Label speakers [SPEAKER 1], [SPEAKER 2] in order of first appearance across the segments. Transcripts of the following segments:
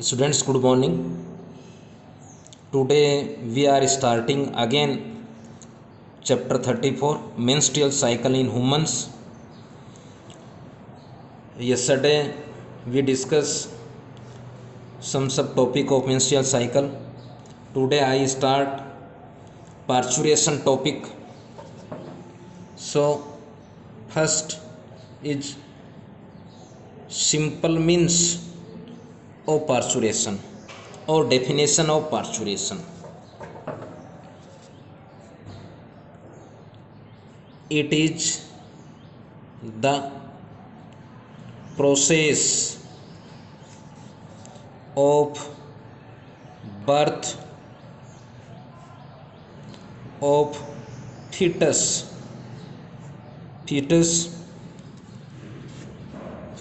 [SPEAKER 1] Students, good morning. Today we are starting again chapter 34 menstrual cycle in humans. Yesterday we discussed some subtopic of menstrual cycle. Today I start parturition topic. So first is simple means of parturition or definition of parturition. It is the process of birth of fetus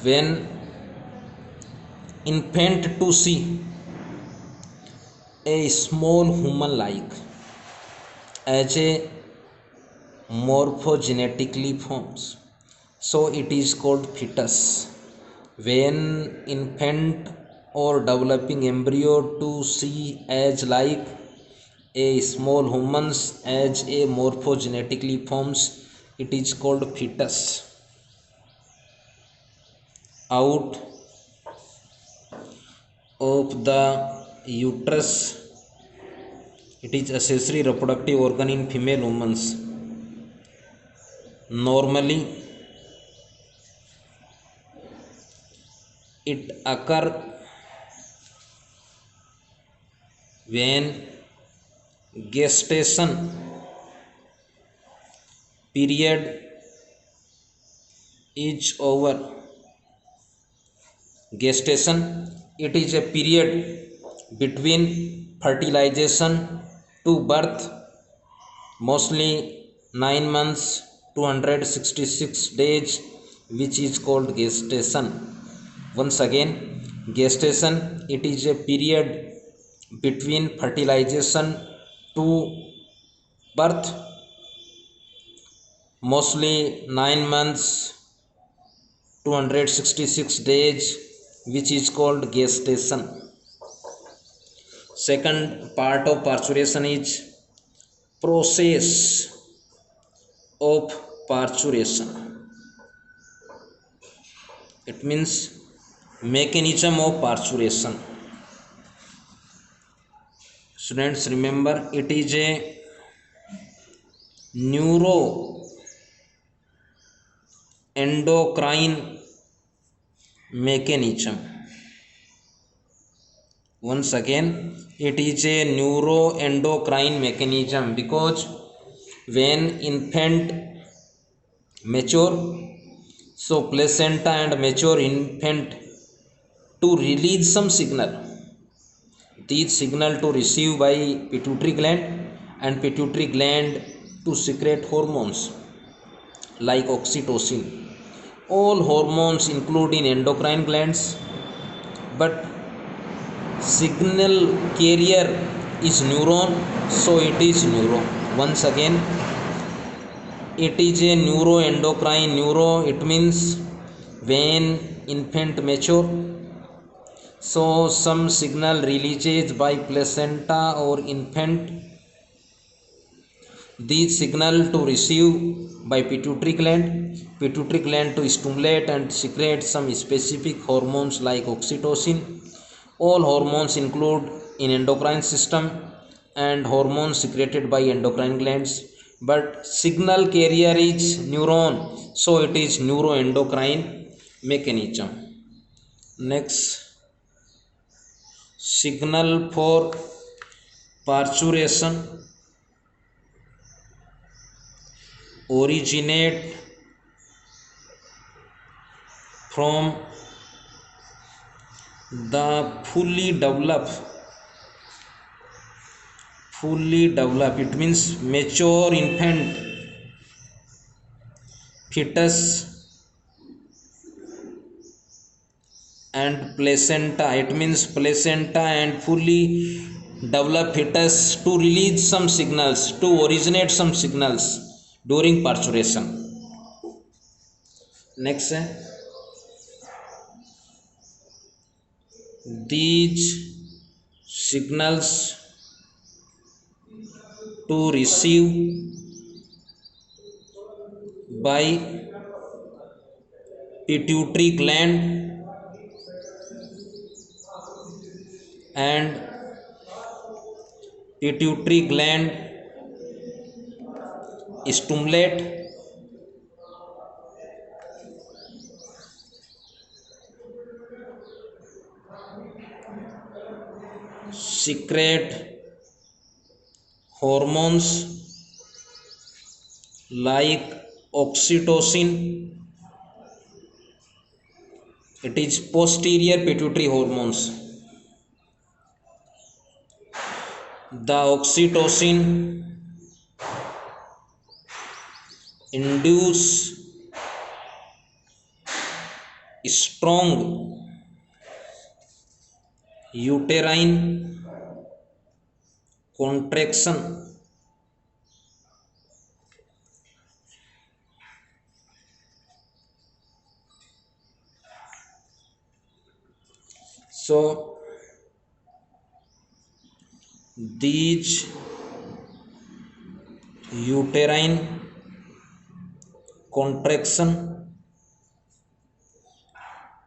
[SPEAKER 1] when infant to see a small human like as a morphogenetically forms, so it is called fetus. When infant or developing embryo to see as like a small humans as a morphogenetically forms, it is called fetus. Out of the uterus, it is accessory reproductive organ in female humans. Normally it occur when gestation period is over. Gestation, it is a period between fertilization to birth, mostly 9 months 266 days, which is called gestation. Once again, gestation, it is a period between fertilization to birth, mostly 9 months 266 days, which is called gestation. Second part of parturition is process of parturition. It means mechanism of parturition. Students, remember, it is a neuroendocrine mechanism. Once again, it is a neuroendocrine mechanism because when infant mature, so placenta and mature infant to release some signal, these signal to receive by pituitary gland, and pituitary gland to secrete hormones like oxytocin. All hormones include in endocrine glands, but signal carrier is neuron, so it is neuro. Once again, it is a neuroendocrine. It means when infant mature, so some signal releases by placenta or infant, these signal to receive by pituitary gland to stimulate and secrete some specific hormones like oxytocin. All hormones include in endocrine system and hormones secreted by endocrine glands, but signal carrier is neuron, so it is neuroendocrine mechanism. Next, signal for parturition originate from the fully developed, it means mature infant fetus and placenta. It means placenta and fully developed fetus to release some signals, to originate some signals during parturition. Next, these signals to receive by pituitary gland and pituitary gland stimulate secrete hormones like oxytocin. It is posterior pituitary hormones. The oxytocin induce strong uterine contraction. So these uterine contraction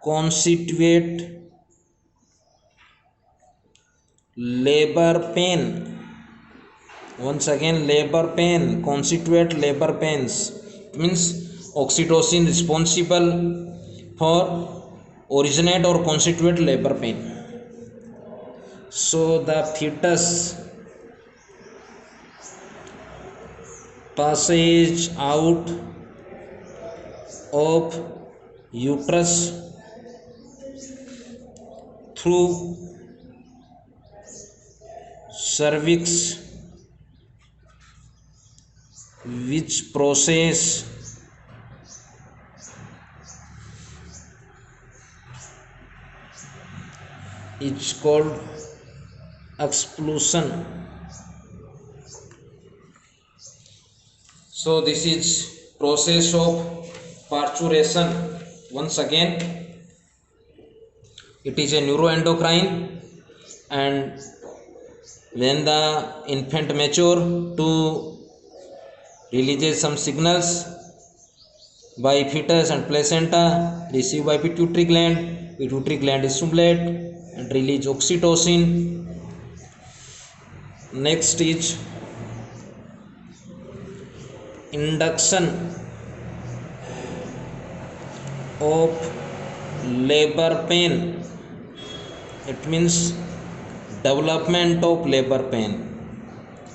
[SPEAKER 1] constitute labor pain. Once again, labor pain constitute labor pains. It means oxytocin responsible for originate or constitute labor pain. So the fetus passage out of uterus through cervix, which process is called expulsion. So this is process of parturition. Once again, it is a neuroendocrine, and when the infant mature to releases some signals by fetus and placenta, received by pituitary gland stimulate and release oxytocin. Next is induction of labor pain. It means development of labor pain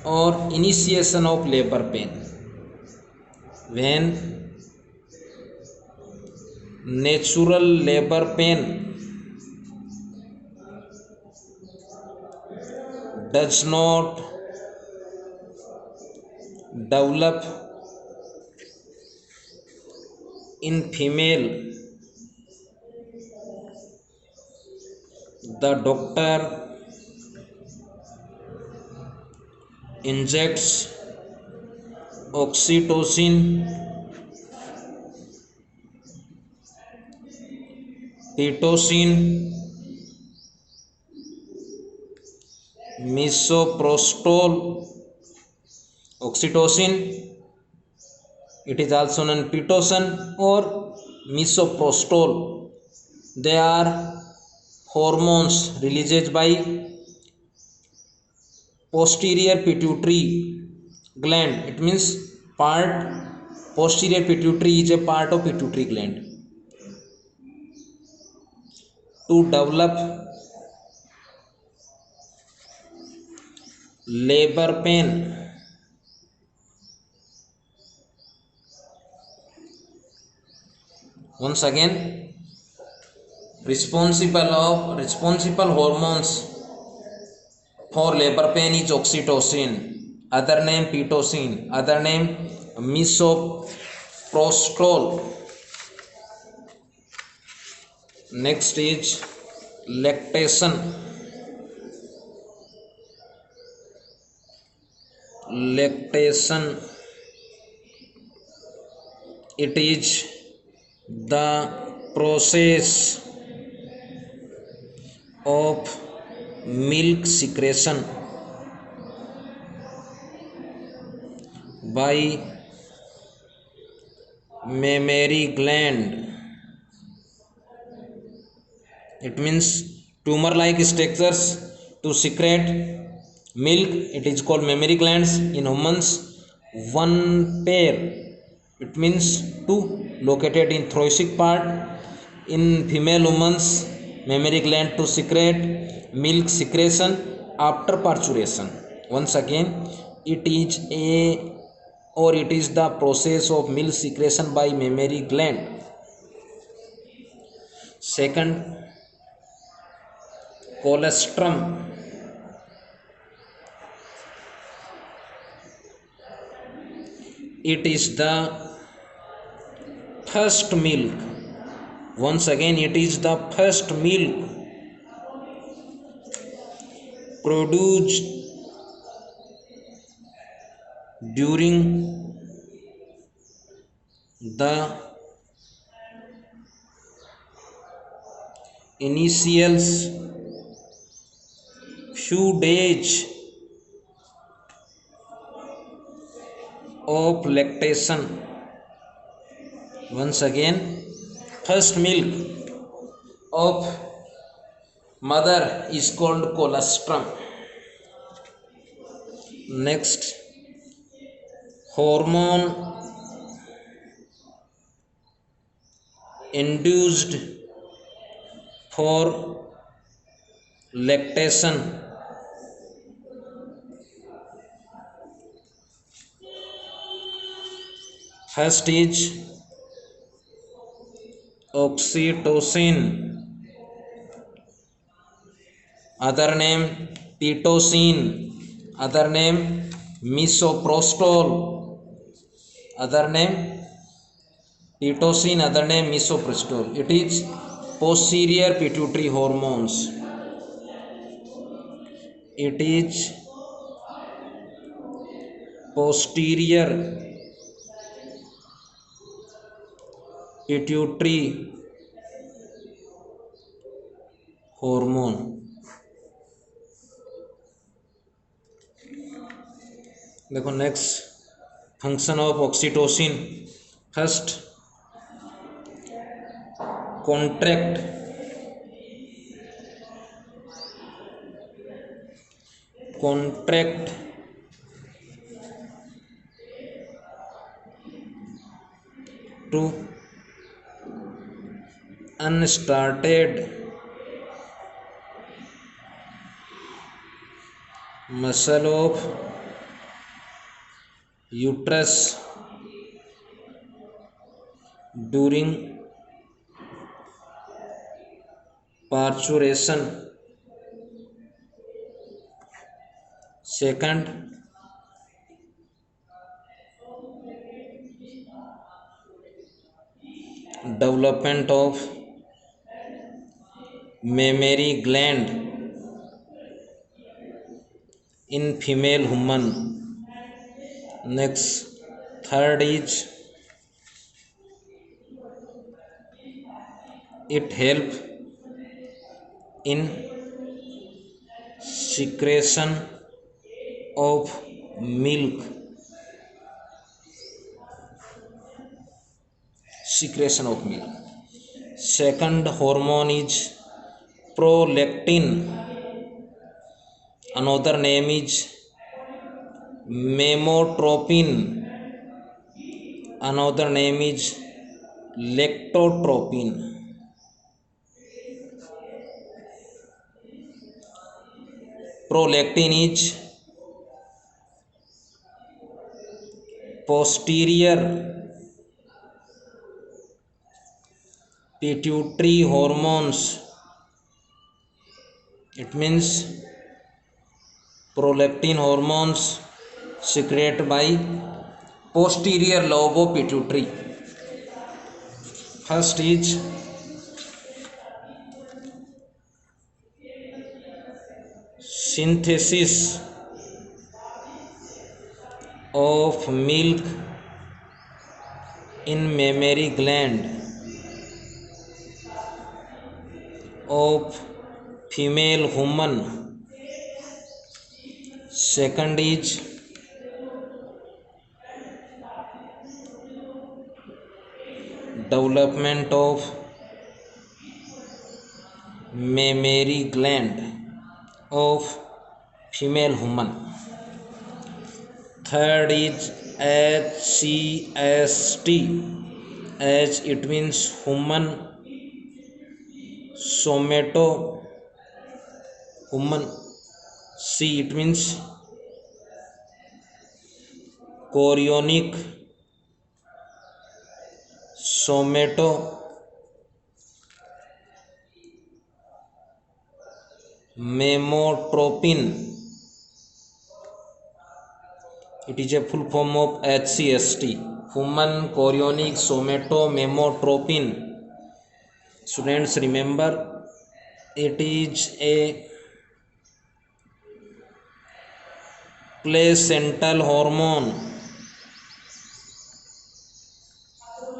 [SPEAKER 1] or initiation of labor pain. When natural labor pain does not develop in female, the doctor injects oxytocin, pitocin, misoprostol. Oxytocin, it is also known pitocin or misoprostol. They are hormones released by posterior pituitary gland. It means posterior pituitary is a part of pituitary gland. To develop labor pain, once again, responsible hormones for labor pain is oxytocin, other name pitocin, other name misoprostol. Next is lactation. Lactation, it is the process of milk secretion by mammary gland. It means tumor like structures to secrete milk, it is called mammary glands in humans. One pair, it means two, located in thoracic part. In female humans, mammary gland to secrete milk secretion after parturition. Once again, it is the process of milk secretion by mammary gland. Second, colostrum. It is the first milk. Once again, it is the first milk produced during the initial few days of lactation. Once again, first milk of mother is called colostrum. Next, hormone induced for lactation. First is oxytocin, other name pitocin, other name misoprostol, other name pitocin, other name misoprostol. It is posterior pituitary hormones. It is posterior pituitary hormone. देखो next function of oxytocin. First, contract to unstarted muscle of uterus during parturition. Second, development of mammary gland in female human. Next, third is it help in secretion of milk. Second hormone is prolactin, another name is mammotropin, another name is lactotropin. Prolactin is posterior pituitary hormones. It means prolactin hormones secreted by posterior lobe of pituitary. First is synthesis of milk in mammary gland of female human. Second is development of mammary gland of female human. Third is HCST, H it means human somato, human, C it means chorionic somato mammotropin. It is a full form of HCST, human chorionic somato mammotropin. Students, remember, it is a placental hormone.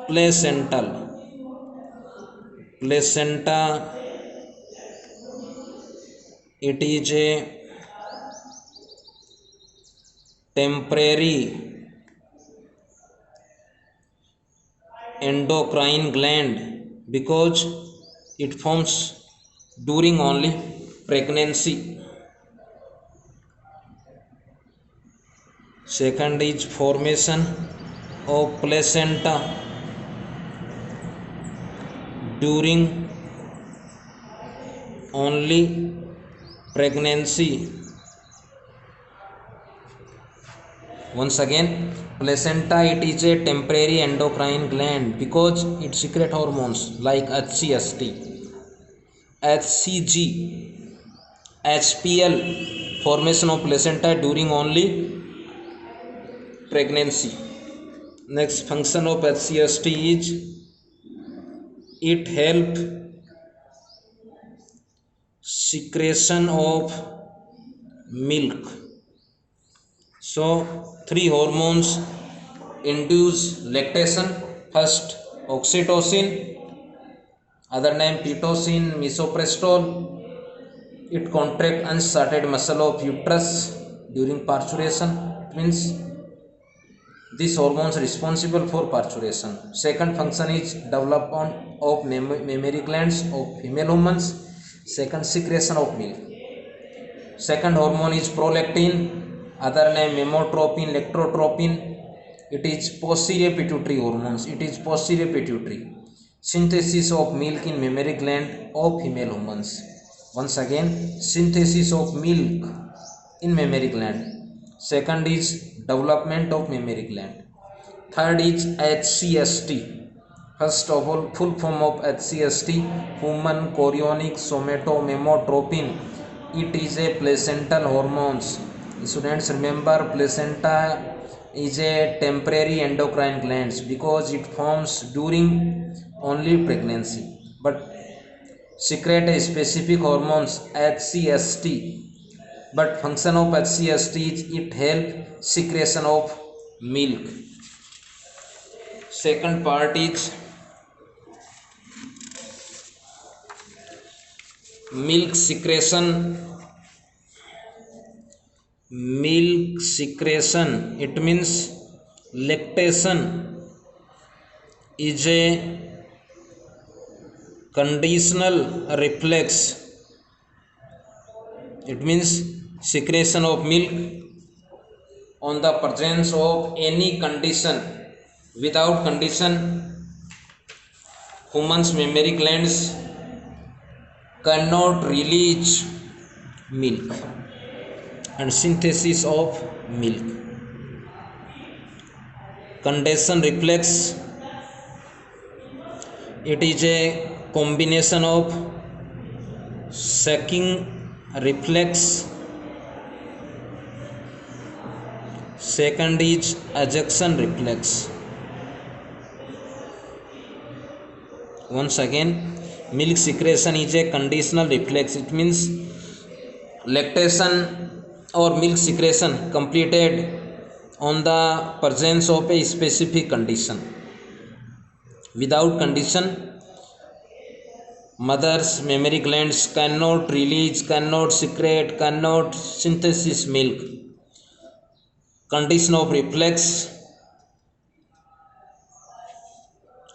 [SPEAKER 1] Placenta, it is a temporary endocrine gland because it forms during only pregnancy. Second is formation of placenta during only pregnancy. Once again, placenta, it is a temporary endocrine gland because it secretes hormones like HCST, HCG, HPL. Formation of placenta during only pregnancy. Next function of HCST is it help secretion of milk. So three hormones induce lactation. First, oxytocin, other name pitocin, misoprostol. It contract unsaturated muscle of uterus during parturition. It means this hormone is responsible for parturition. Second function is development of mammary glands of female humans. Second, secretion of milk. Second hormone is prolactin, other name mammotropin, lectrotropin. It is posterior pituitary hormones. It is posterior pituitary. Synthesis of milk in mammary gland of female humans. Once again, synthesis of milk in mammary gland. Second is development of mammary gland. Third is HCST. First of all, full form of HCST, human chorionic somatomamotropin. It is a placental hormones. Students, remember, placenta is a temporary endocrine glands because it forms during only pregnancy, but secrete a specific hormones HCST. But function of HCST is it help secretion of milk. Second part is milk secretion. Milk secretion, it means lactation, is a conditional reflex. It means secretion of milk on the presence of any condition. Without condition, human's mammary glands cannot release milk and synthesis of milk. Condition reflex, it is a combination of sucking reflex. Second is ejection reflex. Once again, milk secretion is a conditional reflex. It means lactation or milk secretion completed on the presence of a specific condition. Without condition, Mother's mammary glands cannot release, cannot secrete, cannot synthesis milk. Condition of reflex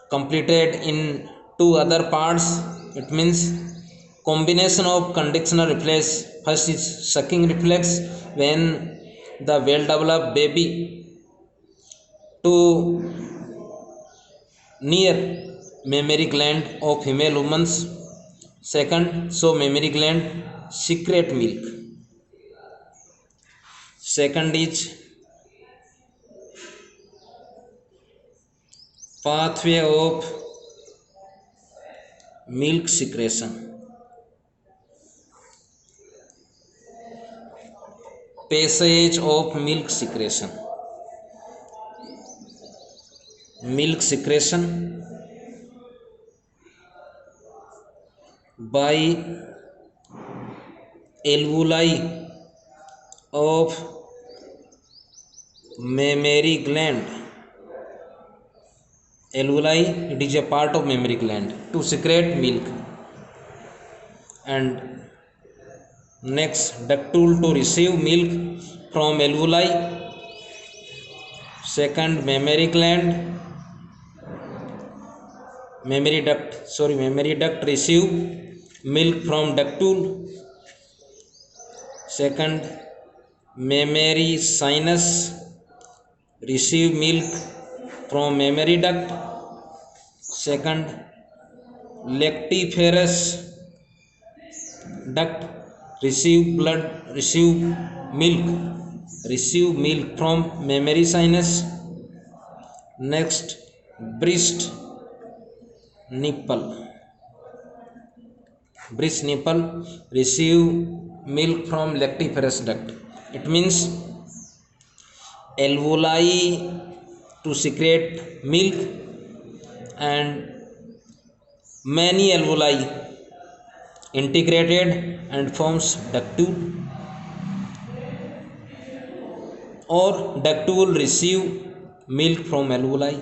[SPEAKER 1] completed in two other parts. It means combination of conditional reflex. First is sucking reflex, when the well developed baby to near mammary gland of female humans. Second, so mammary gland secrete milk. Second is pathway of milk secretion. Passage of milk secretion. Milk secretion by alveoli of mammary gland. Alveoli, it is a part of mammary gland to secrete milk. And next, ductule to receive milk from alveoli. Second, mammary duct receive milk from ductule. Second, mammary sinus receive milk from mammary duct. Second, lactiferous duct receive milk from mammary sinus. Next, breast nipple receive milk from lactiferous duct. It means alveoli to secrete milk and many alveoli integrated and forms ductule, or ductule receive milk from alveoli.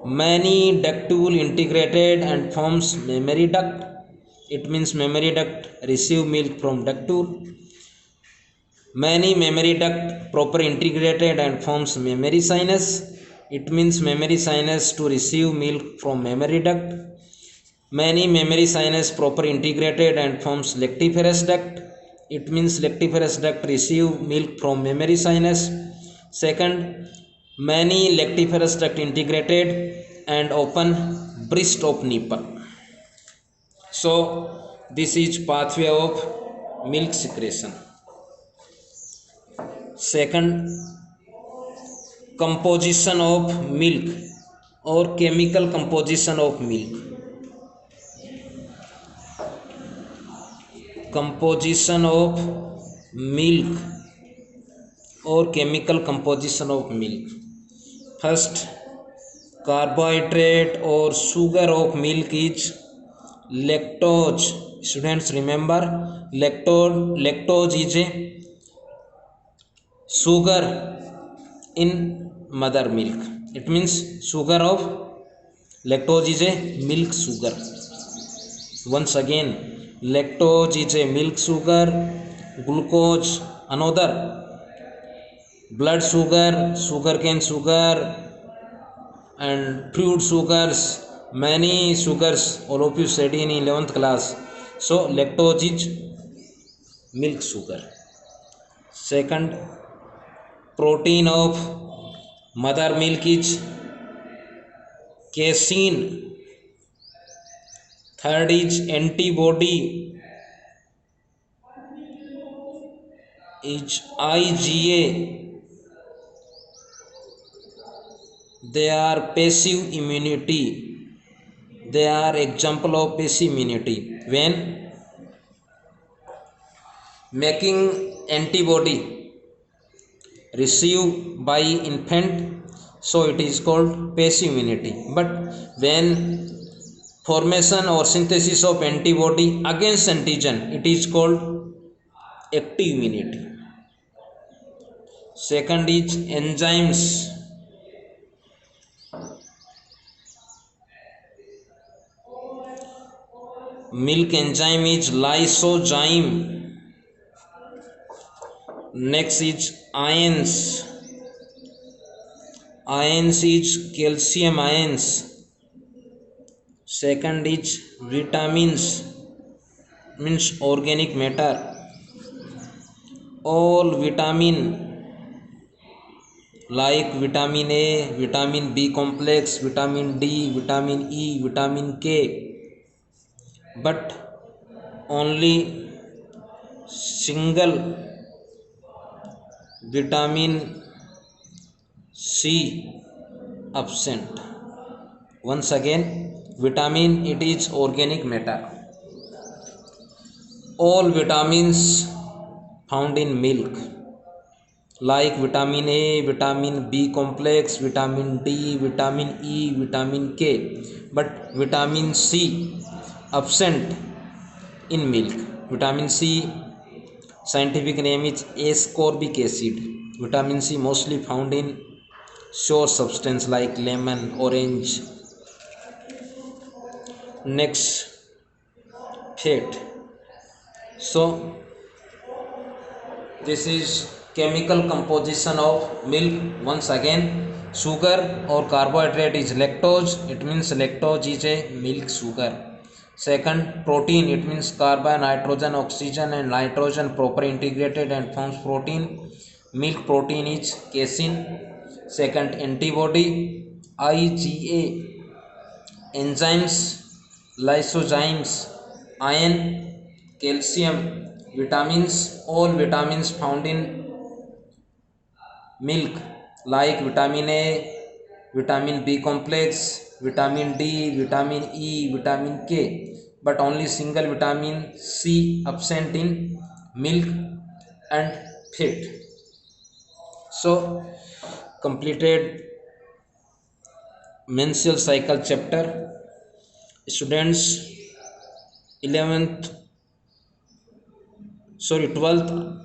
[SPEAKER 1] Many ductule integrated and forms mammary duct. It means mammary duct receive milk from ductule. Many mammary duct proper integrated and forms mammary sinus. It means mammary sinus to receive milk from mammary duct. Many mammary sinus proper integrated and forms lactiferous duct. It means lactiferous duct receive milk from mammary sinus. Second, many lactiferous duct integrated and open breast of nipple. So this is pathway of milk secretion. Second, composition of milk or chemical composition of milk. Composition of milk or chemical composition of milk. First, carbohydrate or sugar of milk is lactose. Students, remember, lactose is a sugar in mother milk. It means sugar of lactose is a milk sugar. Once again, lactose is a milk sugar, glucose another blood sugar, sugarcane sugar, and fruit sugars, many sugars all of you study in 11th class. So lactose is milk sugar. Second, protein of mother milk is casein. Third is antibody is IgA. They are passive immunity. They are example of passive immunity. When making antibody received by infant, so it is called passive immunity. But when formation or synthesis of antibody against antigen, it is called active immunity. Second is enzymes. milk enzyme is lysozyme. Next is ions. Ions is calcium ions. Second is vitamins, means organic matter. All vitamin like vitamin A, vitamin B complex, vitamin D, vitamin E, vitamin K, but only single vitamin C absent. Once again, vitamin, it is organic matter. All vitamins found in milk like vitamin A, vitamin B complex, vitamin D, vitamin E, vitamin K, but vitamin C absent in milk. Vitamin C scientific name is ascorbic acid. Vitamin C mostly found in sour substance like lemon, orange. Next, fat. So this is chemical composition of milk. Once again, sugar or carbohydrate is lactose. It means lactose is a milk sugar. Second, protein. It means carbon, nitrogen, oxygen and nitrogen proper integrated and forms protein. Milk protein is casein. Second, antibody, IgA. Enzymes, lysozymes, iron, calcium, vitamins. All vitamins found in milk like vitamin A, vitamin B complex, vitamin D, vitamin E, vitamin K, but only single vitamin C absent in milk and fat. So completed menstrual cycle chapter. Students, 11th 12th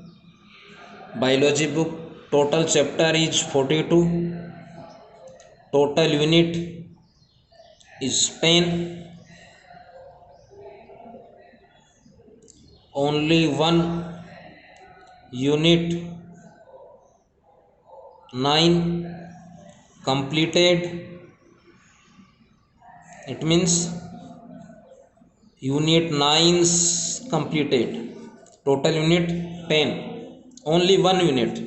[SPEAKER 1] biology book, total chapter is 42, total unit is 10, only one unit 9 completed. It means unit 9 completed, total unit 10, only one unit.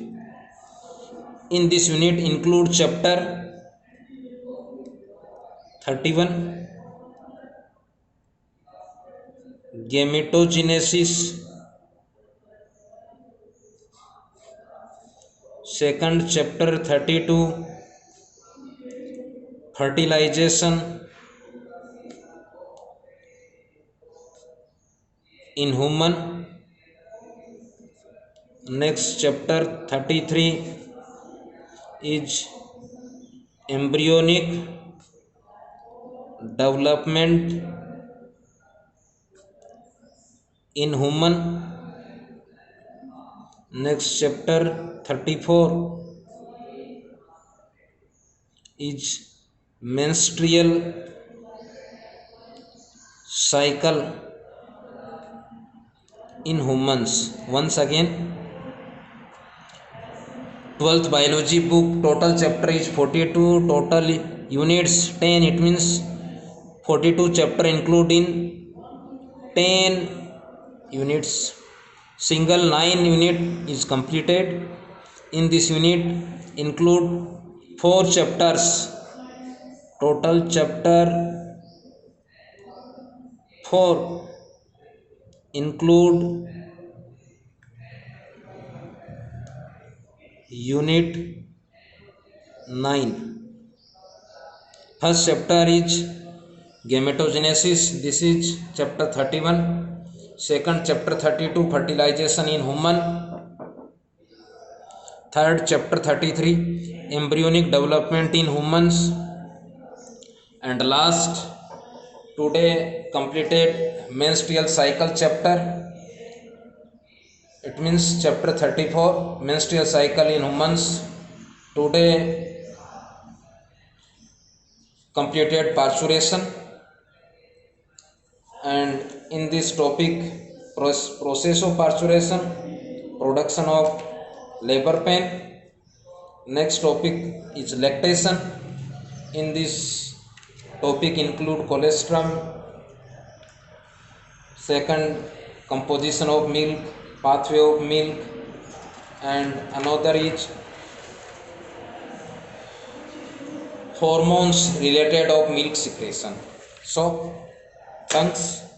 [SPEAKER 1] In this unit include chapter 31 gametogenesis, second chapter 32 fertilization in human. Next chapter 33 is embryonic development in human. Next chapter 34 is menstrual cycle in humans. Once again, 12th biology book, total chapter is 42, total units 10. It means 42 chapter include in 10 units, single 9 unit is completed. In this unit include 4 chapters, total chapter 4 include unit 9. First chapter is gametogenesis, this is chapter 31. Second chapter 32 fertilization in human. Third chapter 33 embryonic development in humans. And last, today completed menstrual cycle chapter. It means chapter 34 menstrual cycle in humans. Today completed parturition, and in this topic, process of parturition, production of labor pain. Next topic is lactation. In this topic include colostrum, second composition of milk, pathway of milk, and another is hormones related of milk secretion. So thanks.